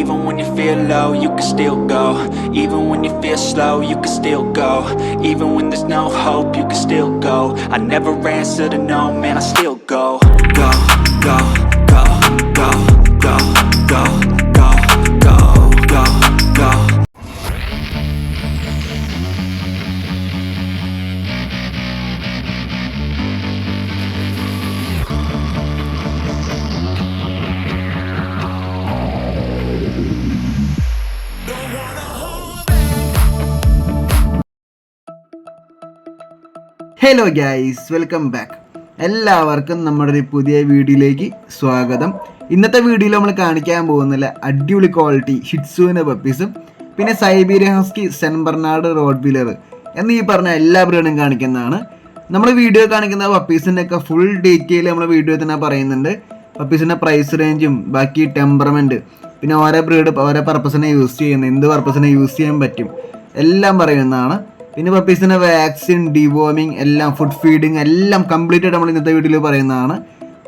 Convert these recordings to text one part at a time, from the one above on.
Even when you feel low, you can still go. Even when you feel slow, you can still go. Even when there's no hope, you can still go. I never answer to no, man, I still go. Go, go, go, go, go, go, go, go, go, go. Hello guys, welcome back. എല്ലാവർക്കും നമ്മുടെ ഒരു പുതിയ വീഡിയോയിലേക്ക് സ്വാഗതം. ഇന്നത്തെ വീഡിയോയിൽ നമ്മൾ കാണിക്കാൻ പോകുന്നില്ല അടിപൊളി ക്വാളിറ്റി ഷിറ്റ്സുവിൻ്റെ പപ്പീസും പിന്നെ Siberian husky, saint Bernard, road wheeler എന്നീ പറഞ്ഞ എല്ലാ ബ്രീഡും കാണിക്കുന്നതാണ്. നമ്മൾ വീഡിയോ കാണിക്കുന്ന പപ്പീസിൻ്റെ ഒക്കെ ഫുൾ ഡീറ്റെയിൽ നമ്മൾ വീഡിയോ തന്നെ പറയുന്നുണ്ട്. പപ്പീസിൻ്റെ പ്രൈസ് റേഞ്ചും ബാക്കി ടെമ്പറമെൻറ്റ്, പിന്നെ ഓരോ ബ്രീഡ് ഓരോ പർപ്പസിനെ യൂസ് ചെയ്യുന്നത്, എന്ത് പർപ്പസിനെ യൂസ് ചെയ്യാൻ പറ്റും എല്ലാം പറയുന്നതാണ്. പിന്നെ പപ്പീസിൻ്റെ വാക്സിൻ, ഡിവോമിങ് എല്ലാം, ഫുഡ് ഫീഡിങ് എല്ലാം കംപ്ലീറ്റ് ആയിട്ട് നമ്മൾ ഇന്നത്തെ വീഡിയോയിൽ പറയുന്നതാണ്.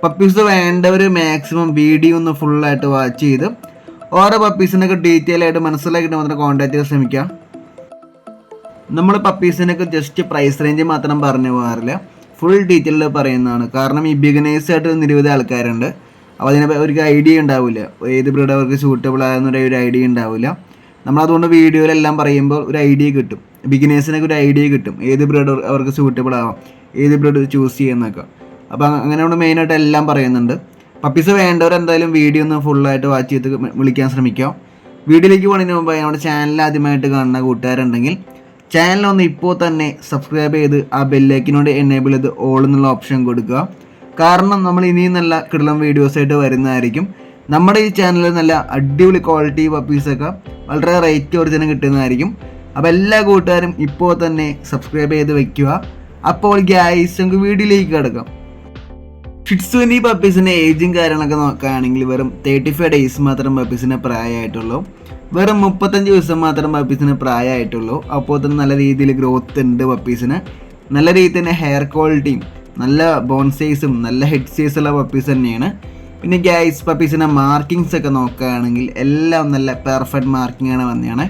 പപ്പീസ് വേണ്ടവർ മാക്സിമം വീഡിയോ ഒന്ന് ഫുള്ളായിട്ട് വാച്ച് ചെയ്ത് ഓരോ പപ്പീസിനൊക്കെ ഡീറ്റെയിൽ ആയിട്ട് മനസ്സിലാക്കിയിട്ട് മാത്രം കോൺടാക്ട് ചെയ്യാൻ ശ്രമിക്കാം. നമ്മൾ പപ്പീസിനൊക്കെ ജസ്റ്റ് പ്രൈസ് റേഞ്ച് മാത്രം പറഞ്ഞു പോകാറില്ല, ഫുൾ ഡീറ്റെയിൽ പറയുന്നതാണ്. കാരണം ഈ ബിഗിനേഴ്സായിട്ട് നിരവധി ആൾക്കാരുണ്ട്. അപ്പോൾ അതിനെ അവർക്ക് ഐഡിയ ഉണ്ടാവില്ല, ഏത് ബ്രീഡ് അവർക്ക് സൂട്ടബിൾ ആകുന്നൊരു ഐഡിയ ഉണ്ടാവില്ല. നമ്മളതുകൊണ്ട് വീഡിയോയിലെല്ലാം പറയുമ്പോൾ ഒരു ഐഡിയ കിട്ടും, ബിഗിനേഴ്സിനൊക്കെ ഒരു ഐഡിയ കിട്ടും, ഏത് ബ്രീഡ് അവർക്ക് സൂട്ടബിൾ ആവാം, ഏത് ബ്രീഡ് ചൂസ് ചെയ്യുന്നൊക്കെ. അപ്പോൾ അങ്ങനെ നമ്മൾ മെയിനായിട്ട് എല്ലാം പറയുന്നുണ്ട്. പപ്പീസ് വേണ്ടവർ എന്തായാലും വീഡിയോ ഒന്ന് ഫുള്ളായിട്ട് വാച്ച് ചെയ്ത് വിളിക്കാൻ ശ്രമിക്കാം. വീഡിയോയിലേക്ക് പോകുന്നതിന് മുമ്പ് നമ്മുടെ ചാനൽ ആദ്യമായിട്ട് കാണുന്ന കൂട്ടുകാരുണ്ടെങ്കിൽ ചാനലൊന്ന് ഇപ്പോൾ തന്നെ സബ്സ്ക്രൈബ് ചെയ്ത് ആ ബെല്ലൈക്കിനോട് എനേബിൾ ചെയ്ത് ഓൾ എന്നുള്ള ഓപ്ഷൻ കൊടുക്കുക. കാരണം നമ്മൾ ഇനിയും നല്ല കിടലം വീഡിയോസായിട്ട് വരുന്നതായിരിക്കും. നമ്മുടെ ഈ ചാനലിൽ നല്ല അടിപൊളി ക്വാളിറ്റി പപ്പീസൊക്കെ വളരെ റേറ്റ് കുറച്ചിന് കിട്ടുന്നതായിരിക്കും. അപ്പോൾ എല്ലാ കൂട്ടുകാരും ഇപ്പോൾ തന്നെ സബ്സ്ക്രൈബ് ചെയ്ത് വെക്കുക. അപ്പോൾ ഗൈസ്, നമുക്ക് വീഡിയോയിലേക്ക് കിടക്കാം. ഷിറ്റ്സുവിൻ്റെ ഈ പപ്പീസിൻ്റെ ഏജും കാര്യങ്ങളൊക്കെ നോക്കുകയാണെങ്കിൽ വെറും 35 ഡേയ്സ് മാത്രം പപ്പീസിന് പ്രായമായിട്ടുള്ളൂ. വെറും 35 ദിവസം മാത്രം പപ്പീസിന് പ്രായമായിട്ടുള്ളൂ. അപ്പോൾ തന്നെ നല്ല രീതിയിൽ ഗ്രോത്ത് ഉണ്ട് പപ്പീസിന്. നല്ല രീതിയിൽ തന്നെ ഹെയർ ക്വാളിറ്റിയും നല്ല ബോൺ സൈസും നല്ല ഹെഡ് സൈസുള്ള പപ്പീസ് തന്നെയാണ്. പിന്നെ ഗൈസ്, പപ്പീസിൻ്റെ മാർക്കിങ്സ് ഒക്കെ നോക്കുകയാണെങ്കിൽ എല്ലാം നല്ല പെർഫെക്റ്റ് മാർക്കിങ്ങാണ് വന്നതാണ്.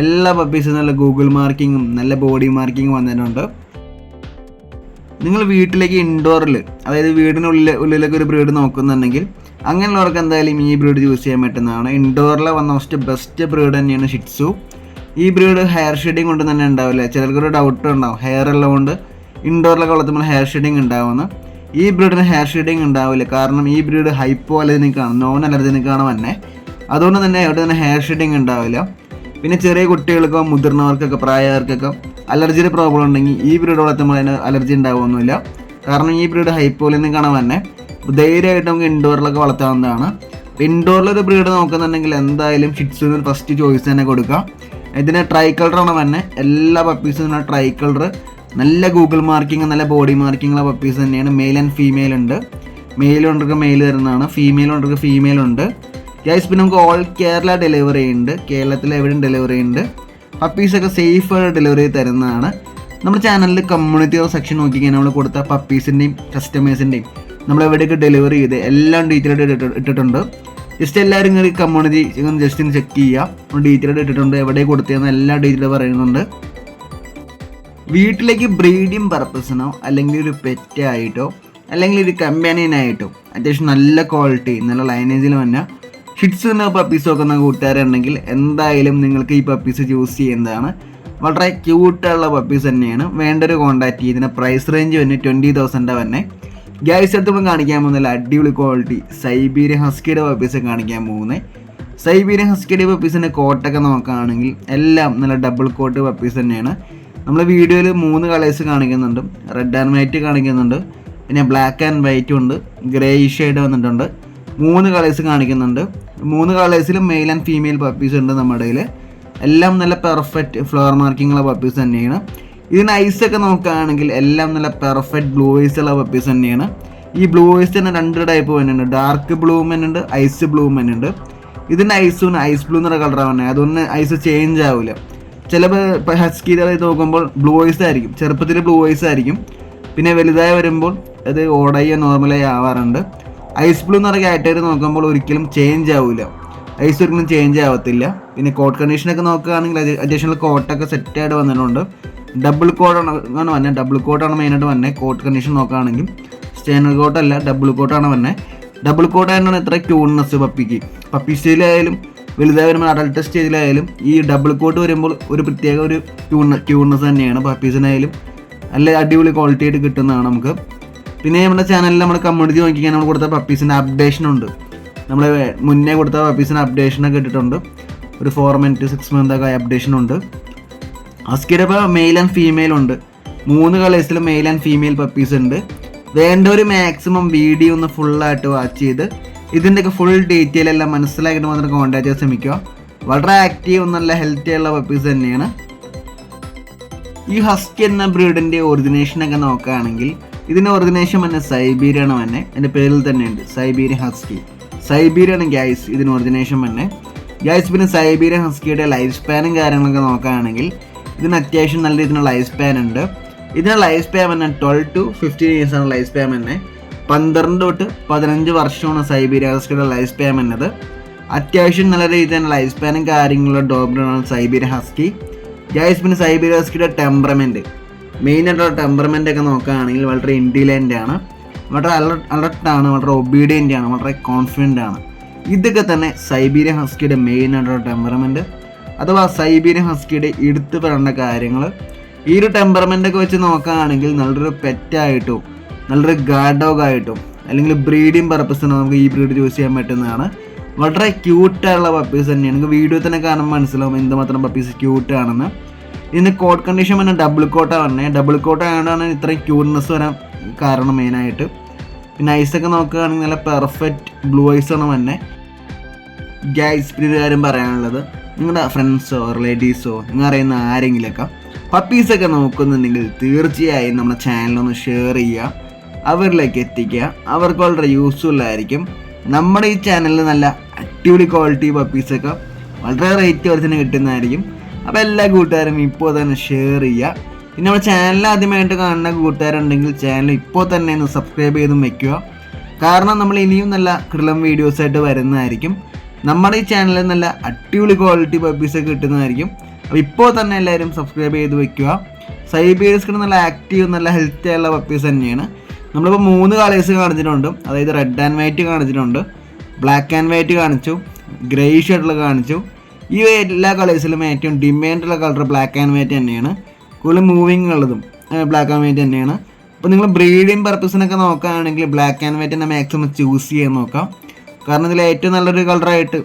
എല്ലാ പപ്പീസും നല്ല ഗൂഗിൾ മാർക്കിങ്ങും നല്ല ബോഡി മാർക്കിങ്ങും വന്നിട്ടുണ്ട്. നിങ്ങൾ വീട്ടിലേക്ക് ഇൻഡോറിൽ, അതായത് ഉള്ളിലേക്ക് ഒരു ബ്രീഡ് നോക്കുന്നുണ്ടെങ്കിൽ അങ്ങനെയുള്ളവർക്ക് എന്തായാലും ഈ ബ്രീഡ് യൂസ് ചെയ്യാൻ പറ്റുന്നതാണ്. ഇൻഡോറിൽ വന്ന ബെസ്റ്റ് ബ്രീഡ് തന്നെയാണ് ഷിറ്റ്സു. ഈ ബ്രീഡ് ഹെയർ ഷെഡിങ് കൊണ്ട് തന്നെ ഉണ്ടാവില്ല. ചിലർക്കൊരു ഡൗട്ട് ഉണ്ടാവും, ഹെയർ ഉള്ളതുകൊണ്ട് ഇൻഡോറിലൊക്കെ വളർത്തുമ്പോൾ ഹെയർ ഷെഡിങ് ഉണ്ടാവുമെന്ന്. ഈ ബ്രീഡിന് ഹെയർ ഷെഡിങ് ഉണ്ടാവില്ല. കാരണം ഈ ബ്രീഡ് ഹൈപ്പോ അലർജിനിക്കാണ്, നോൺ അലർജിനിക്കാണ് തന്നെ. അതുകൊണ്ട് തന്നെ അവിടെ തന്നെ ഹെയർ ഷെഡിങ് ഉണ്ടാവില്ല. പിന്നെ ചെറിയ കുട്ടികൾക്കോ മുതിർന്നവർക്കൊക്കെ പ്രായവർക്കൊക്കെ അലർജിയുടെ പ്രോബ്ലം ഉണ്ടെങ്കിൽ ഈ ബ്രീഡ് വളർത്തുമ്പോൾ അതിന് അലർജി ഉണ്ടാവുമൊന്നുമില്ല. കാരണം ഈ ബ്രീഡ് ഹൈപ്പോലിനിക്കാണ് തന്നെ. ധൈര്യമായിട്ട് നമുക്ക് ഇൻഡോറിലൊക്കെ വളർത്താവുന്നതാണ്. ഇൻഡോറിലൊരു ബ്രീഡ് നോക്കുന്നുണ്ടെങ്കിൽ എന്തായാലും ഷിറ്റ്സുവിന് ഫസ്റ്റ് ചോയ്സ് തന്നെ കൊടുക്കാം. ഇതിന് ട്രൈ കളറാണ് തന്നെ. എല്ലാ പപ്പീസും ട്രൈ കളർ, നല്ല ഗൂഗിൾ മാർക്കിങ്, നല്ല ബോഡി മാർക്കിങ്ങുള്ള പപ്പീസ് തന്നെയാണ്. മെയിൽ ആൻഡ് ഫീമെയിൽ ഉണ്ട്. മെയിൽ ഉണ്ടെങ്കിൽ മെയിൽ തരുന്നതാണ്, ഫീമെയിൽ ഉണ്ടെങ്കിൽ ഫീമെയിൽ ഉണ്ട്. ഗൈസ്, പിന്നെ നമുക്ക് ഓൾ കേരള ഡെലിവറി ഉണ്ട്. കേരളത്തിൽ എവിടെയും ഡെലിവറി ഉണ്ട്. പപ്പീസൊക്കെ സേഫായിട്ട് ഡെലിവറി തരുന്നതാണ്. നമ്മുടെ ചാനലിൽ കമ്മ്യൂണിറ്റി സെക്ഷൻ നോക്കിക്കഴിഞ്ഞാൽ നമ്മൾ കൊടുത്ത പപ്പീസിൻ്റെയും കസ്റ്റമേഴ്സിൻ്റെയും നമ്മൾ എവിടെയൊക്കെ ഡെലിവറി ചെയ്ത് എല്ലാം ഡീറ്റെയിൽഡ് ഇട്ടിട്ടുണ്ട്. ജസ്റ്റ് എല്ലാവരും ഇങ്ങനെ കമ്മ്യൂണിറ്റി ജസ്റ്റ് ഒന്ന് ചെക്ക് ചെയ്യുക. നമ്മൾ ഡീറ്റെയിൽഡ് ഇട്ടിട്ടുണ്ട്, എവിടെ കൊടുത്തതെന്ന് എല്ലാ ഡീറ്റെയിൽ പറയുന്നുണ്ട്. വീട്ടിലേക്ക് ബ്രീഡിങ് പർപ്പസിനോ അല്ലെങ്കിൽ ഒരു പെറ്റായിട്ടോ അല്ലെങ്കിൽ ഒരു കമ്പാനിയനായിട്ടോ അത്യാവശ്യം നല്ല ക്വാളിറ്റി, നല്ല ലൈനേജിൽ വന്ന ഷിറ്റ്സുവിൻ്റെ പപ്പീസ് നോക്കുന്ന കൂട്ടുകാരുണ്ടെങ്കിൽ എന്തായാലും നിങ്ങൾക്ക് ഈ പപ്പീസ് ചൂസ് ചെയ്യുന്നതാണ്. വളരെ ക്യൂട്ടുള്ള പപ്പീസ് തന്നെയാണ്. വേണ്ടൊരു കോൺടാക്ട് ചെയ്ത്. ഇതിൻ്റെ പ്രൈസ് റേഞ്ച് തന്നെ 20,000 തന്നെ. ഗൈസ്, അടുത്ത് നമ്മൾ കാണിക്കാൻ പോകുന്നില്ല അടിപൊളി ക്വാളിറ്റി സൈബീരിയൻ ഹസ്കിയുടെ പപ്പീസ് കാണിക്കാൻ പോകുന്നത്. സൈബീരിയൻ ഹസ്കിയുടെ പപ്പീസിൻ്റെ കോട്ടൊക്കെ നോക്കുകയാണെങ്കിൽ എല്ലാം നല്ല ഡബിൾ കോട്ട് പപ്പീസ് തന്നെയാണ്. നമ്മൾ വീഡിയോയിൽ 3 കളേഴ്സ് കാണിക്കുന്നുണ്ട്. റെഡ് ആൻഡ് വൈറ്റ് കാണിക്കുന്നുണ്ട്, പിന്നെ ബ്ലാക്ക് ആൻഡ് വൈറ്റും ഉണ്ട്, ഗ്രേ ഷെയ്ഡ് വന്നിട്ടുണ്ട്. 3 കളേഴ്സ് കാണിക്കുന്നുണ്ട്. 3 കളേഴ്സിലും മെയിൽ ആൻഡ് ഫീമെയിൽ പപ്പീസ് ഉണ്ട് നമ്മുടെ കയ്യിൽ. എല്ലാം നല്ല പെർഫെക്റ്റ് ഫ്ലവർ മാർക്കിങ്ങുള്ള പപ്പീസ് തന്നെയാണ്. ഇതിന് ഐസൊക്കെ നോക്കുകയാണെങ്കിൽ എല്ലാം നല്ല പെർഫെക്റ്റ് ബ്ലൂ ഐസുള്ള പപ്പീസ് തന്നെയാണ്. ഈ ബ്ലൂ ഐസ് തന്നെ 2 ടൈപ്പ് വരുന്നുണ്ട്. ഡാർക്ക് ബ്ലൂ വരുന്നുണ്ട്, ഐസ് ബ്ലൂ വരുന്നുണ്ട്. ഇതിൻ്റെ ഐസും ഐസ് ബ്ലൂ എന്നുള്ള കളറാണ്. അതൊന്നും ഐസ് ചേഞ്ച് ആവില്ല. ചിലപ്പോൾ ഹസ്കിയുടെ നോക്കുമ്പോൾ ബ്ലൂ ഐസ് ആയിരിക്കും, ചെറുപ്പത്തിൽ ബ്ലൂ ഐസ് ആയിരിക്കും, പിന്നെ വലുതായി വരുമ്പോൾ അത് ഓടായി നോർമലായി ആവാറുണ്ട്. ഐസ് ബ്ലൂ എന്ന് പറഞ്ഞ കാറ്റഗറി നോക്കുമ്പോൾ ഒരിക്കലും ചേഞ്ച് ആവില്ല. ഐസ് ഒരിക്കലും ചേഞ്ച് ആവത്തില്ല. പിന്നെ കോട്ട് കണ്ടീഷനൊക്കെ നോക്കുകയാണെങ്കിൽ അത്യാവശ്യം കോട്ടൊക്കെ സെറ്റായിട്ട് വന്നിട്ടുണ്ട്. ഡബിൾ കോട്ടാണ് വന്നത്, ഡബിൾ കോട്ടാണ് മെയിനായിട്ട് വന്നത്. കോട്ട് കണ്ടീഷൻ നോക്കുകയാണെങ്കിൽ സ്റ്റാൻഡേർഡ് കോട്ടല്ല, ഡബിൾ കോട്ടാണ് വന്നത്. ഡബിൾ കോട്ടായതുകൊണ്ടാണ് ഇത്ര ക്യൂട്ട്നെസ് പപ്പി സ്റ്റേജിലായാലും വലുതായി വരുമ്പോൾ അഡൾട്ട് സ്റ്റേജിലായാലും ഈ ഡബിൾ കോട്ട് വരുമ്പോൾ ഒരു പ്രത്യേക ഒരു ക്യൂട്ട്നെസ് തന്നെയാണ്. പപ്പീസിനായാലും നല്ല അടിപൊളി ക്വാളിറ്റി ആയിട്ട് കിട്ടുന്നതാണ് നമുക്ക്. പിന്നെ നമ്മുടെ ചാനലിൽ നമ്മൾ കമ്മ്യൂണിറ്റി നോക്കിക്കാൻ നമ്മൾ കൊടുത്ത പപ്പീസിൻ്റെ അപ്ഡേഷനുണ്ട്. നമ്മൾ മുന്നേ കൊടുത്ത പപ്പീസിൻ്റെ അപ്ഡേഷനൊക്കെ ഇട്ടിട്ടുണ്ട്. ഒരു 4 month 6 month ഒക്കെ അപ്ഡേഷനുണ്ട്. ഹസ്കിയുടെ ഇപ്പോൾ മെയിൽ ആൻഡ് ഫീമെയിൽ ഉണ്ട്. 3 കളേഴ്സിൽ മെയിൽ ആൻഡ് ഫീമെയിൽ പപ്പീസ് ഉണ്ട്. വേണ്ടവർ മാക്സിമം വീഡിയോ ഒന്ന് ഫുള്ളായിട്ട് വാച്ച് ചെയ്ത് ഇതിൻ്റെയൊക്കെ ഫുൾ ഡീറ്റെയിൽ എല്ലാം മനസ്സിലാക്കിയിട്ട് മാത്രം കോൺടാക്ട് ചെയ്യാൻ ശ്രമിക്കുക. വളരെ ആക്റ്റീവ് നല്ല ഹെൽത്തി ആയുള്ള പപ്പീസ് തന്നെയാണ്. ഈ ഹസ്കി എന്ന ബ്രീഡിൻ്റെ ഒറിജിനേഷനൊക്കെ നോക്കുകയാണെങ്കിൽ ഇതിൻ്റെ ഒറിജിനേഷൻ തന്നെ സൈബീരിയാണ് തന്നെ. എൻ്റെ പേരിൽ തന്നെയുണ്ട് സൈബീരിയൻ ഹസ്കി. സൈബീരിയാണ് ഗ്യാസ് ഇതിന് ഒറിജിനേഷൻ തന്നെ ഗ്യാസ്. പിന്നെ സൈബീരിയൻ ഹസ്കിയുടെ ലൈഫ് സ്പാനും കാര്യങ്ങളൊക്കെ നോക്കുകയാണെങ്കിൽ ഇതിന് അത്യാവശ്യം നല്ല രീതിയിലുള്ള ലൈഫ് സ്പാൻ ഉണ്ട്. ഇതിന് ലൈഫ് സ്പാൻ തന്നെ 12 to 15 years ആണ് ലൈഫ് സ്പാൻ തന്നെ. 12 തൊട്ട് 15 വർഷമാണ് സൈബീരിയൻ ഹസ്കിയുടെ ലൈഫ് സ്പാൻ എന്നത്. അത്യാവശ്യം നല്ല രീതിയിൽ തന്നെ ലൈഫ് സ്പാനും കാര്യങ്ങളുള്ള ഡോഗ്ഡാണ് സൈബീരിയൻ ഹസ്കി ഗ്യാസ്. പിന്നെ സൈബീരിയൻ ഹസ്കിയുടെ ടെമ്പറമെൻറ്റ് മെയിനായിട്ടുള്ള ടെമ്പറമെൻ്റ് ഒക്കെ നോക്കുകയാണെങ്കിൽ വളരെ ഇൻറ്റലിജൻ്റ് ആണ്, വളരെ അലർട്ടാണ്, വളരെ ഒബീഡിയൻ്റ് ആണ്, വളരെ കോൺഫിഡൻ്റ് ആണ്. ഇതൊക്കെ തന്നെ സൈബീരിയൻ ഹസ്കിയുടെ മെയിനായിട്ടുള്ള ടെമ്പറമെൻറ്റ് അഥവാ സൈബീരിയൻ ഹസ്കിയുടെ എടുത്തു പറയേണ്ട കാര്യങ്ങൾ. ഈ ഒരു ടെമ്പറമെൻ്റൊക്കെ വെച്ച് നോക്കുകയാണെങ്കിൽ നല്ലൊരു പെറ്റായിട്ടും നല്ലൊരു ഗാർഡ് ഡോഗായിട്ടും അല്ലെങ്കിൽ ബ്രീഡിങ് പർപ്പസിന് നമുക്ക് ഈ ബ്രീഡ് ചൂസ് ചെയ്യാൻ പറ്റുന്നതാണ്. വളരെ ക്യൂട്ടായുള്ള പപ്പീസ് തന്നെയാണ്. നമുക്ക് വീഡിയോ തന്നെ കാണുമ്പോൾ മനസ്സിലാവും എന്തുമാത്രം പപ്പീസ് ക്യൂട്ടാണെന്ന്. ഇതിൻ്റെ കോട്ട് കണ്ടീഷൻ തന്നെ ഡബിൾ കോട്ടാണ് പറഞ്ഞത്. ഡബിൾ കോട്ട് ആയതുകൊണ്ടാണ് ഇത്രയും ക്യൂട്ട്നെസ് വരാൻ കാരണം മെയിനായിട്ട്. പിന്നെ ഐസൊക്കെ നോക്കുകയാണെങ്കിൽ നല്ല പെർഫെക്റ്റ് ബ്ലൂ ഐസാണ് തന്നെ ഗൈസ്. പിന്നെ ഒരു കാര്യം പറയാനുള്ളത്, നിങ്ങളുടെ ഫ്രണ്ട്സോ റിലേറ്റീവ്സോ നിങ്ങൾ അറിയുന്ന ആരെങ്കിലുമൊക്കെ പപ്പീസൊക്കെ നോക്കുന്നുണ്ടെങ്കിൽ തീർച്ചയായും നമ്മുടെ ചാനലൊന്ന് ഷെയർ ചെയ്യുക, അവരിലേക്ക് എത്തിക്കുക. അവർക്ക് വളരെ യൂസ്ഫുൾ ആയിരിക്കും. നമ്മുടെ ഈ ചാനലിൽ നല്ല അടിപൊളി ക്വാളിറ്റി പപ്പീസൊക്കെ വളരെ റേറ്റ് കുറച്ചിന് കിട്ടുന്നതായിരിക്കും. അപ്പോൾ എല്ലാ കൂട്ടുകാരും ഇപ്പോൾ തന്നെ ഷെയർ ചെയ്യുക. പിന്നെ നമ്മുടെ ചാനൽ ആദ്യമായിട്ട് കാണുന്ന കൂട്ടുകാരുണ്ടെങ്കിൽ ചാനൽ ഇപ്പോൾ തന്നെ ഒന്ന് സബ്സ്ക്രൈബ് ചെയ്തും വെക്കുക. കാരണം നമ്മൾ ഇനിയും നല്ല കിടിലം വീഡിയോസായിട്ട് വരുന്നതായിരിക്കും. നമ്മുടെ ഈ ചാനലിൽ നല്ല അടിപൊളി ക്വാളിറ്റി പപ്പീസൊക്കെ കിട്ടുന്നതായിരിക്കും. അപ്പോൾ ഇപ്പോൾ തന്നെ എല്ലാവരും സബ്സ്ക്രൈബ് ചെയ്ത് വെക്കുക. സൈബീരിയൻസ് നല്ല ആക്റ്റീവ് നല്ല ഹെൽത്തി ആയുള്ള പപ്പീസ് തന്നെയാണ്. നമ്മളിപ്പോൾ 3 കളേഴ്സ് കാണിച്ചിട്ടുണ്ട്. അതായത് റെഡ് ആൻഡ് വൈറ്റ് കാണിച്ചിട്ടുണ്ട്, ബ്ലാക്ക് ആൻഡ് വൈറ്റ് കാണിച്ചു, ഗ്രേയിഷ് ആയിട്ടുള്ള കാണിച്ചു. ഈ എല്ലാ കളേഴ്സിലും ഏറ്റവും ഡിമാൻഡുള്ള കളർ ബ്ലാക്ക് ആൻഡ് വൈറ്റ് തന്നെയാണ്. കൂടുതൽ മൂവിങ് ഉള്ളതും ബ്ലാക്ക് ആൻഡ് വൈറ്റ് തന്നെയാണ്. അപ്പോൾ നിങ്ങൾ ബ്രീഡിങ് പർപ്പസിനൊക്കെ നോക്കുകയാണെങ്കിൽ ബ്ലാക്ക് ആൻഡ് വൈറ്റ് തന്നെ മാക്സിമം ചൂസ് ചെയ്യാൻ നോക്കാം. കാരണം ഇതിൽ ഏറ്റവും നല്ലൊരു കളറായിട്ട്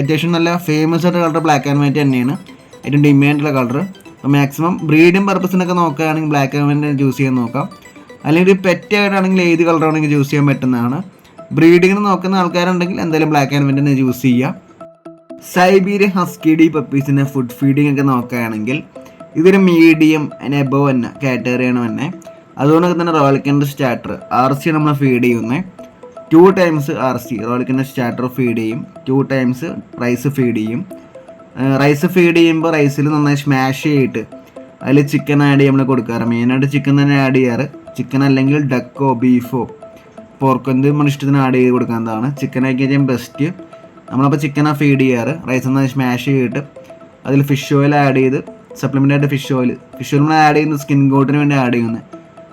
അത്യാവശ്യം നല്ല ഫേമസ് ആയിട്ട് കളർ ബ്ലാക്ക് ആൻഡ് വൈറ്റ് തന്നെയാണ്, ഏറ്റവും ഡിമാൻഡുള്ള കളർ. അപ്പോൾ മാക്സിമം ബ്രീഡിങ് പർപ്പസിനൊക്കെ നോക്കുകയാണെങ്കിൽ ബ്ലാക്ക് ആൻഡ് വൈറ്റ് ചൂസ് ചെയ്യാൻ നോക്കാം. അല്ലെങ്കിൽ ഒരു പെറ്റ് ആയിട്ടാണെങ്കിൽ ഏത് കളറാണെങ്കിൽ ചൂസ് ചെയ്യാൻ പറ്റുന്നതാണ്. ബ്രീഡിങ്ങിന് നോക്കുന്ന ആൾക്കാരുണ്ടെങ്കിൽ എന്തായാലും ബ്ലാക്ക് ആൻഡ് വൈറ്റ് തന്നെ ചൂസ് ചെയ്യുക. സൈബീരിയൻ ഹസ്കിയുടെ പപ്പീസിൻ്റെ ഫുഡ് ഫീഡിംഗ് ഒക്കെ നോക്കുകയാണെങ്കിൽ ഇതൊരു മീഡിയം അതിന് എബവ് തന്നെ കാറ്റഗറിയാണ് തന്നെ. അതുകൊണ്ട് തന്നെ റോയൽ കെൻഡ് സ്റ്റാർട്ടർ RC നമ്മൾ ഫീഡ് ചെയ്യുന്നത് 2 times RC royal കെൻഡ് starter feed ചെയ്യും, 2 times റൈസ് ഫീഡ് ചെയ്യും. റൈസ് ഫീഡ് ചെയ്യുമ്പോൾ റൈസിൽ നന്നായി സ്മാഷ് ചെയ്തിട്ട് അതിൽ ചിക്കൻ ആഡ് ചെയ്യാൻ നമ്മൾ കൊടുക്കാറ്. മെയിനായിട്ട് ചിക്കൻ തന്നെ ആഡ് ചെയ്യാറ്. ചിക്കൻ അല്ലെങ്കിൽ ഡക്കോ ബീഫോ പോർക്കോ എന്ത് നമ്മൾ ഇഷ്ടത്തിന് ആഡ് ചെയ്ത് കൊടുക്കുന്നതാണ്. ചിക്കനൊക്കെ ചെയ്യാൻ ബെസ്റ്റ്. നമ്മളപ്പോൾ ചിക്കനാണ് ഫീഡ് ചെയ്യാറ്. റൈസ് നന്നായി സ്മാഷ് ചെയ്തിട്ട് അതിൽ ഫിഷ് ഓയിൽ ആഡ് ചെയ്ത് സപ്ലിമെൻ്റായിട്ട് ഫിഷ് ഓയിൽ നമ്മൾ ആഡ് ചെയ്യുന്നത് സ്കിൻ കോട്ടിന് വേണ്ടി ആഡ് ചെയ്യുന്നത്.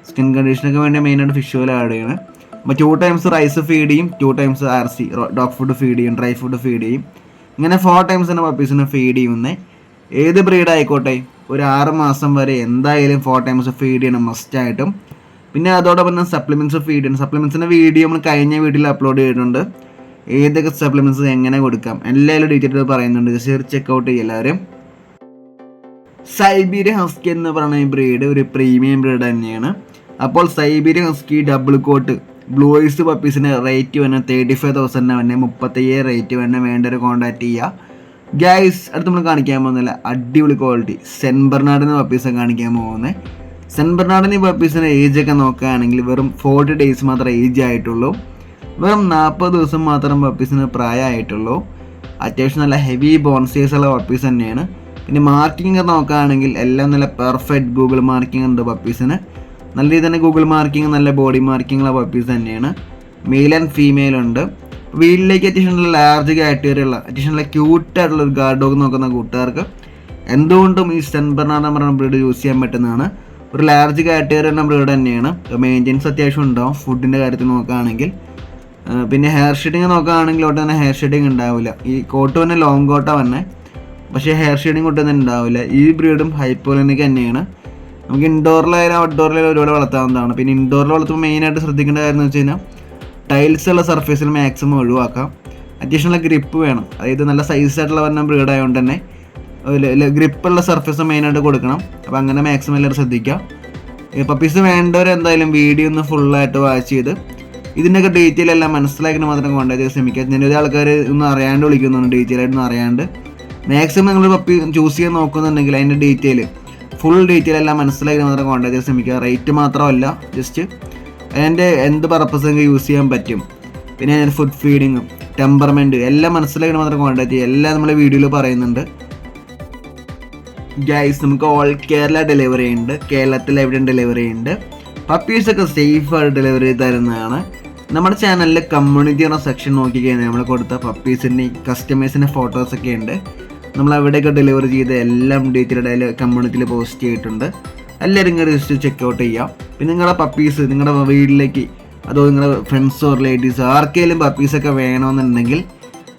സ്കിൻ കണ്ടീഷനൊക്കെ വേണ്ടി മെയിനായിട്ട് ഫിഷ് ഓയിൽ ആഡ് ചെയ്യണം. അപ്പോൾ 2 times റൈസ് ഫീഡ് ചെയ്യും, 2 times RC dog food feed ചെയ്യും, ഡ്രൈ ഫുഡ് ഫീഡ് ചെയ്യും. ഇങ്ങനെ 4 times തന്നെ പപ്പീസിനെ ഫീഡ് ചെയ്യുന്നത്. ഏത് ബ്രീഡ് ആയിക്കോട്ടെ ഒരു 6 മാസം വരെ എന്തായാലും 4 times ഫീഡ് ചെയ്യണം മസ്റ്റായിട്ടും. പിന്നെ അതോടൊപ്പം തന്നെ സപ്ലിമെൻറ്റ്സ് ഫീഡ് ചെയ്യണം. സപ്ലിമെൻറ്റ്സിൻ്റെ വീഡിയോ നമ്മൾ കഴിഞ്ഞ വീഡിയോയിൽ അപ്ലോഡ് ചെയ്തിട്ടുണ്ട്. ഏതൊക്കെ സപ്ലിമെൻറ്റ്സ് എങ്ങനെ കൊടുക്കാം എല്ലാവരും ഡീറ്റെയിൽ പറയുന്നുണ്ട്. ജസ്റ്റ് ചെക്കൗട്ട് ചെയ്യുക എല്ലാവരും. സൈബീരിയൻ ഹസ്കി എന്ന് പറയുന്ന ഈ ബ്രീഡ് ഒരു പ്രീമിയം ബ്രീഡ് തന്നെയാണ്. അപ്പോൾ Siberian husky double coat blue eyes പപ്പീസിന് റേറ്റ് വന്നെ 35,000 വന്നെ 35,000 റേറ്റ് വന്നെ വേണ്ടൊരു കോൺടാക്ട് ചെയ്യുക. ഗൈസ് അടുത്ത് നമ്മൾ കാണിക്കാൻ പോകുന്നില്ല അടിപൊളി ക്വാളിറ്റി സെൻറ്റ് ബെർണാർഡിന് പപ്പീസൊക്കെ കാണിക്കാൻ പോകുന്നത്. സെൻറ്റ് ബെർണാർഡിന് പപ്പീസിൻ്റെ ഏജൊക്കെ നോക്കുകയാണെങ്കിൽ വെറും 40 days മാത്രമേ ഏജ് ആയിട്ടുള്ളൂ. വെറും 40 ദിവസം മാത്രം പപ്പീസിന് പ്രായമായിട്ടുള്ളൂ. അത്യാവശ്യം നല്ല ഹെവി ബോൺ സൈസുള്ള പപ്പീസ് തന്നെയാണ്. പിന്നെ മാർക്കിംഗ് ഒക്കെ നോക്കുകയാണെങ്കിൽ എല്ലാം നല്ല പെർഫെക്റ്റ് ഗൂഗിൾ മാർക്കിംഗ് ഉണ്ട് പപ്പീസിന്. നല്ല രീതിയിൽ തന്നെ ഗൂഗിൾ മാർക്കിംഗ് നല്ല ബോഡി മാർക്കിംഗ് ഉള്ള പപ്പീസ് തന്നെയാണ്. മെയിൽ ആൻഡ് ഫീമെയിൽ ഉണ്ട്. വീട്ടിലേക്ക് അത്യാവശ്യം ലാർജ് കാറ്റഗറിയുള്ള അത്യാവശ്യം നല്ല ക്യൂട്ടായിട്ടുള്ള ഒരു ഗാർഡ് ഡോഗ് നോക്കുന്ന കൂട്ടുകാർക്ക് എന്തുകൊണ്ടും ഈ സെൻറ്റ് ബെർണാർഡ് എന്ന് പറയുന്ന ബ്രീഡ് യൂസ് ചെയ്യാൻ പറ്റുന്നതാണ്. ഒരു ലാർജ് കാറ്റഗറി എന്ന ബ്രീഡ് തന്നെയാണ്. മെയിൻ്റെനൻസ് അത്യാവശ്യം ഉണ്ടാവും ഫുഡിൻ്റെ കാര്യത്തിൽ നോക്കുകയാണെങ്കിൽ. പിന്നെ ഹെയർ ഷെഡിങ് നോക്കുകയാണെങ്കിൽ ഒട്ടും തന്നെ ഹെയർ ഷെഡിങ് ഉണ്ടാവില്ല. ഈ കോട്ട് തന്നെ ലോങ് കോട്ടാണ് തന്നെ, പക്ഷേ ഹെയർ ഷെഡിങ് ഒട്ടും തന്നെ ഉണ്ടാവില്ല. ഈ ബ്രീഡും ഹൈപ്പോലനിക് തന്നെയാണ്. നമുക്ക് ഇൻഡോറിലായാലും ഔട്ട്ഡോറിലായാലും ഒരുപാട് വളർത്താവുന്നതാണ്. പിന്നെ ഇൻഡോറിൽ വളർത്തുമ്പോൾ മെയിനായിട്ട് ശ്രദ്ധിക്കേണ്ട കാര്യം എന്ന് വെച്ച് കഴിഞ്ഞാൽ ടൈൽസ് ഉള്ള സർഫേസിൽ മാക്സിമം ഒഴിവാക്കാം. അത്യാവശ്യമുള്ള ഗ്രിപ്പ് വേണം. അതായത് നല്ല സൈസായിട്ടുള്ള പറഞ്ഞ ബ്രീഡ് ആയതുകൊണ്ട് തന്നെ ഗ്രിപ്പുള്ള സർഫേസ് മെയിനായിട്ട് കൊടുക്കണം. അപ്പോൾ അങ്ങനെ മാക്സിമം എല്ലാവരും ശ്രദ്ധിക്കുക. പപ്പീസ് വേണ്ടവർ എന്തായാലും വീഡിയോ ഒന്ന് ഫുള്ളായിട്ട് വാച്ച് ചെയ്ത് ഇതിൻ്റെയൊക്കെ ഡീറ്റെയിൽ എല്ലാം മനസ്സിലാക്കിയിട്ട് മാത്രം കോൺടാക്ട് ചെയ്ത് ശ്രമിക്കുക. നിരവധി ആൾക്കാർ ഒന്നും അറിയാണ്ട് വിളിക്കുന്നുണ്ട്, ഡീറ്റെയിൽ ആയിട്ടൊന്നും അറിയാണ്ട്. മാക്സിമം നിങ്ങൾ പപ്പി ചൂസ് ചെയ്യാൻ നോക്കുന്നുണ്ടെങ്കിൽ അതിൻ്റെ ഫുൾ ഡീറ്റെയിൽ എല്ലാം മനസ്സിലാക്കി മാത്രം കോൺടാക്ട് ചെയ്ത് ശ്രമിക്കുക. റേറ്റ് മാത്രമല്ല, ജസ്റ്റ് അതിൻ്റെ എന്ത് പർപ്പസ് നിങ്ങൾക്ക് യൂസ് ചെയ്യാൻ പറ്റും, പിന്നെ അതിൻ്റെ ഫുഡ് ഫീഡിങ്ങും ടെമ്പർമെൻറ്റ് എല്ലാം മനസ്സിലാക്കി മാത്രം കോൺടാക്ട് ചെയ്യുക. എല്ലാം നമ്മൾ വീഡിയോയിൽ പറയുന്നുണ്ട്. ഗൈസ്, നമുക്ക് ഓൾ കേരള ഡെലിവറി ഉണ്ട്, കേരളത്തിൽ എവിടെയും ഡെലിവറി ഉണ്ട്. പപ്പീസൊക്കെ സേഫായിട്ട് ഡെലിവറി തരുന്നതാണ്. നമ്മുടെ ചാനലിൽ കമ്മ്യൂണിറ്റി എന്ന സെക്ഷൻ നോക്കിക്കഴിഞ്ഞാൽ നമ്മൾ കൊടുത്ത പപ്പീസിൻ്റെ കസ്റ്റമേഴ്സിൻ്റെ ഫോട്ടോസൊക്കെ ഉണ്ട്. നമ്മൾ അവിടെയൊക്കെ ഡെലിവറി ചെയ്ത് എല്ലാം ഡീറ്റെയിൽഡ് അതിൽ കമ്മ്യൂണിറ്റിയിൽ പോസ്റ്റ് ചെയ്തിട്ടുണ്ട്. എല്ലാവരും ഇങ്ങനെ ജസ്റ്റ് ചെക്കൗട്ട് ചെയ്യാം. പിന്നെ നിങ്ങളുടെ പപ്പീസ് നിങ്ങളുടെ വീട്ടിലേക്ക് അതോ നിങ്ങളുടെ ഫ്രണ്ട്സോ റിലേറ്റീവ്സോ ആർക്കെങ്കിലും പപ്പീസൊക്കെ വേണമെന്നുണ്ടെങ്കിൽ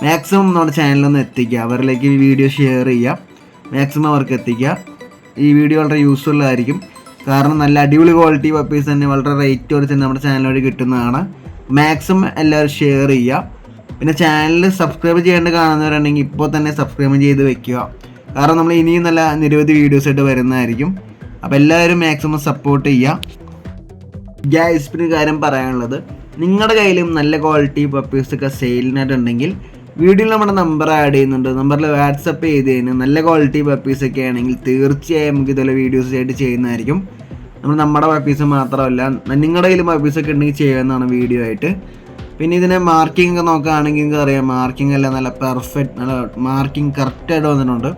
മാക്സിമം നമ്മുടെ ചാനലിലൊന്ന് എത്തിക്കുക. അവരിലേക്ക് ഈ വീഡിയോ ഷെയർ ചെയ്യുക, മാക്സിമം അവർക്ക് എത്തിക്കുക. ഈ വീഡിയോ വളരെ യൂസ്ഫുൾ ആയിരിക്കും. കാരണം നല്ല അടിപൊളി ക്വാളിറ്റി പപ്പീസ് തന്നെ വളരെ റേറ്റ് കുറച്ച് തന്നെ നമ്മുടെ ചാനൽ വഴി കിട്ടുന്നതാണ്. മാക്സിമം എല്ലാവരും ഷെയർ ചെയ്യുക. പിന്നെ ചാനൽ സബ്സ്ക്രൈബ് ചെയ്യേണ്ട കാണുന്നവരുണ്ടെങ്കിൽ ഇപ്പോൾ തന്നെ സബ്സ്ക്രൈബ് ചെയ്ത് വെക്കുക. കാരണം നമ്മൾ ഇനിയും നല്ല നിരവധി വീഡിയോസായിട്ട് വരുന്നതായിരിക്കും. അപ്പോൾ എല്ലാവരും മാക്സിമം സപ്പോർട്ട് ചെയ്യുക. ഗൈസ്, പിന്നെ കാര്യം പറയാനുള്ളത്, നിങ്ങളുടെ കയ്യിലും നല്ല ക്വാളിറ്റി പപ്പീസൊക്കെ സെയിലിനായിട്ടുണ്ടെങ്കിൽ വീഡിയോയിൽ നമ്മുടെ നമ്പർ ആഡ് ചെയ്യുന്നുണ്ട്. നമ്പറിൽ വാട്സപ്പ് ചെയ്ത് കഴിഞ്ഞാൽ നല്ല ക്വാളിറ്റി പപ്പീസൊക്കെ ആണെങ്കിൽ തീർച്ചയായും നമുക്ക് ഇതുപോലെ വീഡിയോസ് ആയിട്ട് ചെയ്യുന്നതായിരിക്കും. നമ്മുടെ പപ്പീസ് മാത്രമല്ല, നിങ്ങളുടെ കയ്യിൽ പപ്പീസൊക്കെ ഉണ്ടെങ്കിൽ ചെയ്യാവുന്നതാണ് വീഡിയോ ആയിട്ട്. പിന്നെ ഇതിനെ മാർക്കിംഗ് ഒക്കെ നോക്കുകയാണെങ്കിൽ നിങ്ങൾക്ക് അറിയാം, മാർക്കിംഗ് എല്ലാം നല്ല പെർഫെക്റ്റ്, നല്ല മാർക്കിംഗ് കറക്റ്റായിട്ട് വന്നിട്ടുണ്ട്.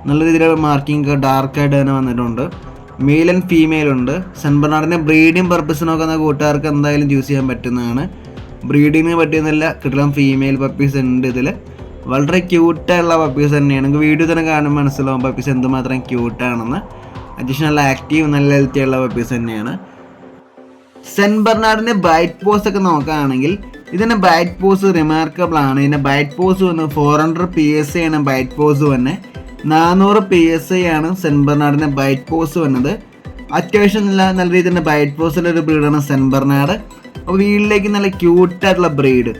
നല്ല രീതിയിൽ മാർക്കിംഗ് ഡാർക്കായിട്ട് തന്നെ വന്നിട്ടുണ്ട്. മെയിൽ ആൻഡ് ഫീമെയിൽ ഉണ്ട്. സെൻറ്റ് ബെർണാർഡിൻ്റെ ബ്രീഡിങ് പർപ്പസ് നോക്കുന്ന കൂട്ടുകാർക്ക് എന്തായാലും ചൂസ് ചെയ്യാൻ പറ്റുന്നതാണ്. ബ്രീഡിങ്ങിന് പറ്റിയെന്നല്ല, കിട്ടണം ഫീമെയിൽ പപ്പീസ് ഉണ്ട് ഇതിൽ. വളരെ ക്യൂട്ടായുള്ള പപ്പീസ് തന്നെയാണ്. നിങ്ങൾക്ക് വീഡിയോ തന്നെ കാണുമ്പോൾ മനസ്സിലാവും പപ്പീസ് എന്തുമാത്രം ക്യൂട്ടാണെന്ന്. അത്യാവശ്യം നല്ല ആക്റ്റീവ്, നല്ല ഹെൽത്തി ഉള്ള പപ്പീസ് തന്നെയാണ്. സെൻറ്റ് ബെർണാർഡിൻ്റെ ബൈറ്റ് പോസ് ഒക്കെ നോക്കുകയാണെങ്കിൽ ഇതിൻ്റെ ബൈറ്റ് പോസ് റിമാർക്കബിൾ ആണ്. ഇതിൻ്റെ ബൈറ്റ് പോസ് വന്ന് 400 PSI ആണ് ബൈറ്റ് പോസ് വന്നെ. 400 PSI ആണ് സെൻറ്റ് ബെർണാർഡിൻ്റെ ബൈറ്റ് പോസ് വന്നത്. അത്യാവശ്യം നല്ല രീതിയിൽ ബൈറ്റ് പോസിലൊരു ബ്രീഡാണ് സെൻറ്റ് ബെർണാർഡ്. അപ്പോൾ വീട്ടിലേക്ക് നല്ല ക്യൂട്ടായിട്ടുള്ള ബ്രീഡ്,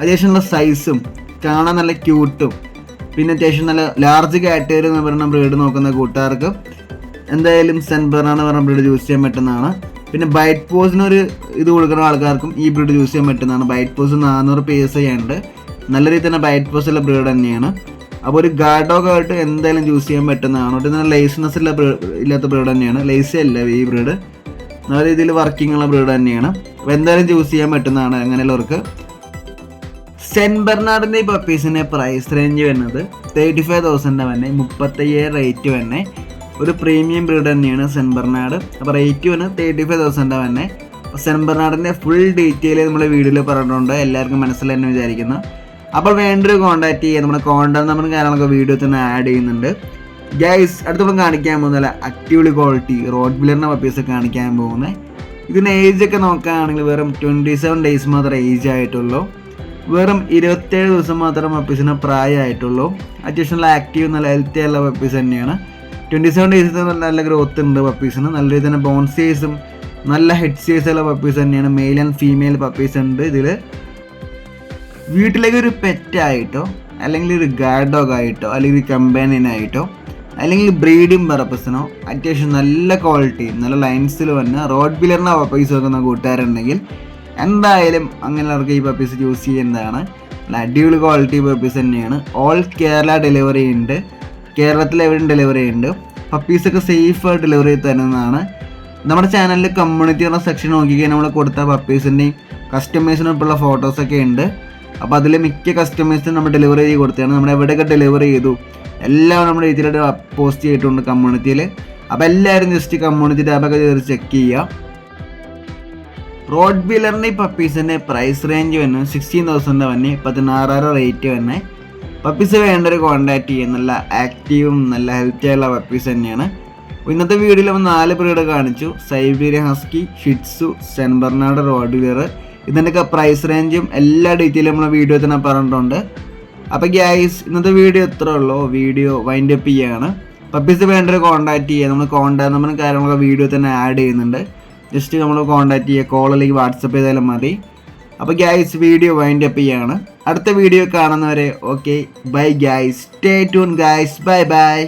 അത്യാവശ്യം നല്ല സൈസും കാണാൻ നല്ല ക്യൂട്ടും, പിന്നെ അത്യാവശ്യം നല്ല ലാർജ് കാറ്റഗറി എന്ന് പറയുന്ന ബ്രീഡ് നോക്കുന്ന കൂട്ടുകാർക്ക് എന്തായാലും സെൻറ്റ് ബെർണാർഡ് എന്ന് പറയുന്ന ബ്രീഡ് യൂസ് ചെയ്യാൻ പറ്റുന്നതാണ്. പിന്നെ ബൈറ്റ് പോസിനൊരു ഇത് കൊടുക്കുന്ന ആൾക്കാർക്കും ഈ ബ്രീഡ് യൂസ് ചെയ്യാൻ പറ്റുന്നതാണ്. ബൈറ്റ് പോസ് 400 PSI ഉണ്ട്. നല്ല രീതിയിൽ തന്നെ ബൈറ്റ് പോസുള്ള ബ്രീഡ് തന്നെയാണ്. അപ്പോൾ ഒരു ഗാർഡ് ഡോഗ് ആയിട്ട് എന്തായാലും ചൂസ് ചെയ്യാൻ പറ്റുന്നതാണ്. ഒട്ടും നല്ല ലേസിനെസ് ഇല്ലാത്ത ബ്രീഡ് തന്നെയാണ്. ലേസി അല്ല ഈ ബ്രീഡ്, നല്ല രീതിയിൽ വർക്കിംഗ് ഉള്ള ബ്രീഡ് തന്നെയാണ്. അപ്പോൾ എന്തായാലും ചൂസ് ചെയ്യാൻ പറ്റുന്നതാണ് അങ്ങനെയുള്ളവർക്ക്. സെൻറ്റ് ബെർണാർഡിൻ്റെ ഈ പപ്പീസിൻ്റെ പ്രൈസ് റേഞ്ച് വരുന്നത് 35,000 തന്നെ, 35,000 റേറ്റ് തന്നെ. ഒരു പ്രീമിയം ബ്രീഡ് തന്നെയാണ് സെൻറ്റ് ബെർണാർഡ്. അപ്പോൾ റേറ്റ് വന്ന് 35,000 തന്നെ. സെൻറ്റ് ബെർണാർഡിൻ്റെ ഫുൾ ഡീറ്റെയിൽ നമ്മുടെ വീഡിയോയിൽ പറഞ്ഞിട്ടുണ്ട്, എല്ലാവർക്കും മനസ്സിലായെന്ന് വിചാരിക്കുന്നു. അപ്പോൾ വേണ്ടൊരു കോൺടാക്ട് ചെയ്യുക. നമ്മുടെ കോൺടാക്ട് നമ്പറും കാര്യങ്ങളൊക്കെ വീഡിയോ തന്നെ ആഡ് ചെയ്യുന്നുണ്ട്. ഗൈസ്, അടുത്തോളം കാണിക്കാൻ പോകുന്നില്ല അടിപൊളി ക്വാളിറ്റി റോഡ് വില്ലറിൻ്റെ പപ്പീസ് കാണിക്കാൻ പോകുന്നത്. ഇതിന് ഏജൊക്കെ നോക്കുകയാണെങ്കിൽ വെറും 27 ഡേയ്സ് മാത്രമേ ഏജ് ആയിട്ടുള്ളൂ. വെറും 27 ദിവസം മാത്രം പപ്പീസിന് പ്രായമായിട്ടുള്ളൂ. അത്യാവശ്യം നല്ല ആക്റ്റീവ്, നല്ല ഹെൽത്തി ആയുള്ള പപ്പീസ് തന്നെയാണ്. 27 ഡേയ്സിൽ നല്ല ഗ്രോത്ത് ഉണ്ട് പപ്പീസിന്. നല്ല രീതിയിൽ തന്നെ ബോൺ സൈസും നല്ല ഹെഡ് സൈസുള്ള പപ്പീസ് തന്നെയാണ്. മെയിൽ ആൻഡ് ഫീമെയിൽ പപ്പീസ് ഉണ്ട് ഇതിൽ. വീട്ടിലേക്ക് ഒരു പെറ്റായിട്ടോ അല്ലെങ്കിൽ ഒരു ഗാർഡ് ഡോഗ് ആയിട്ടോ അല്ലെങ്കിൽ ഒരു കമ്പാനിയനായിട്ടോ അല്ലെങ്കിൽ ബ്രീഡിങ് പർപ്പസിനോ അത്യാവശ്യം നല്ല ക്വാളിറ്റി, നല്ല ലൈൻസിൽ വന്ന് റോഡ് വില്ലറിൻ്റെ പപ്പീസ് വെക്കുന്ന കൂട്ടുകാരുണ്ടെങ്കിൽ എന്തായാലും അങ്ങനെയുള്ളവർക്ക് ഈ പപ്പീസ് ചൂസ് ചെയ്യുന്നതാണ്. നല്ല അടിപൊളി ക്വാളിറ്റി പപ്പീസ് തന്നെയാണ്. ഓൾ കേരള ഡെലിവറി ഉണ്ട്. കേരളത്തിൽ എവിടെയും ഡെലിവറി ഉണ്ട്. പപ്പീസൊക്കെ സേഫായിട്ട് ഡെലിവറി തരുന്നതാണ്. നമ്മുടെ ചാനലിൽ കമ്മ്യൂണിറ്റി എന്ന സെക്ഷൻ നോക്കിക്കഴിഞ്ഞാൽ നമ്മൾ കൊടുത്ത പപ്പീസിൻ്റെയും കസ്റ്റമേഴ്സിനൊപ്പമുള്ള ഫോട്ടോസൊക്കെ ഉണ്ട്. അപ്പോൾ അതിൽ മിക്ക കസ്റ്റമേഴ്സിനും നമ്മൾ ഡെലിവറി ചെയ്ത് കൊടുത്തതാണ്. നമ്മൾ എവിടെയൊക്കെ ഡെലിവറി ചെയ്തു എല്ലാം നമ്മൾ രീതിയിലായിട്ട് പോസ്റ്റ് ചെയ്തിട്ടുണ്ട് കമ്മ്യൂണിറ്റിയിൽ. അപ്പോൾ എല്ലാവരും ജസ്റ്റ് കമ്മ്യൂണിറ്റി ടാബൊക്കെ കയറി ചെക്ക് ചെയ്യുക. റോഡ് ബില്ലറിൻ്റെ ഈ പപ്പീസിൻ്റെ പ്രൈസ് റേഞ്ച് വന്നു 16,000 വന്നെ 16,000 റേറ്റ് വന്നെ. പപ്പീസ് വേണ്ടൊരു കോൺടാക്ട് ചെയ്യും. നല്ല ആക്റ്റീവും നല്ല ഹെൽത്തി ആയുള്ള പപ്പീസ് തന്നെയാണ്. ഇന്നത്തെ വീഡിയോയിൽ നമ്മൾ 4 ബ്രീഡ് കാണിച്ചു. Siberian husky, shih tzu, Saint Bernard, rottweiler. ഇതിൻ്റെയൊക്കെ പ്രൈസ് റേഞ്ചും എല്ലാ ഡീറ്റെയിലും നമ്മൾ വീഡിയോ തന്നെ പറഞ്ഞിട്ടുണ്ട്. അപ്പോൾ ഗൈസ് ഇന്നത്തെ വീഡിയോ ഇത്രേ ഉള്ളൂ. വീഡിയോ വൈൻഡ് അപ്പ് ചെയ്യാണ്. പപ്പീസ് വേണ്ടൊരു കോൺടാക്ട് ചെയ്യുക. നമ്മൾ കോൺടാക്ട് നമ്പറും കാര്യങ്ങളൊക്കെ വീഡിയോ തന്നെ ആഡ് ചെയ്യുന്നുണ്ട്. ജസ്റ്റ് നമ്മൾ കോൺടാക്ട് ചെയ്യുക, കോൾ അല്ലെങ്കിൽ വാട്സപ്പ് ചെയ്താലും മതി. അപ്പോൾ ഗൈസ് വീഡിയോ വൈൻഡ് അപ്പ് ചെയ്യാണ്. അടുത്ത വീഡിയോ കാണുന്നവരെ okay bye guys. Stay tune guys. Bye bye.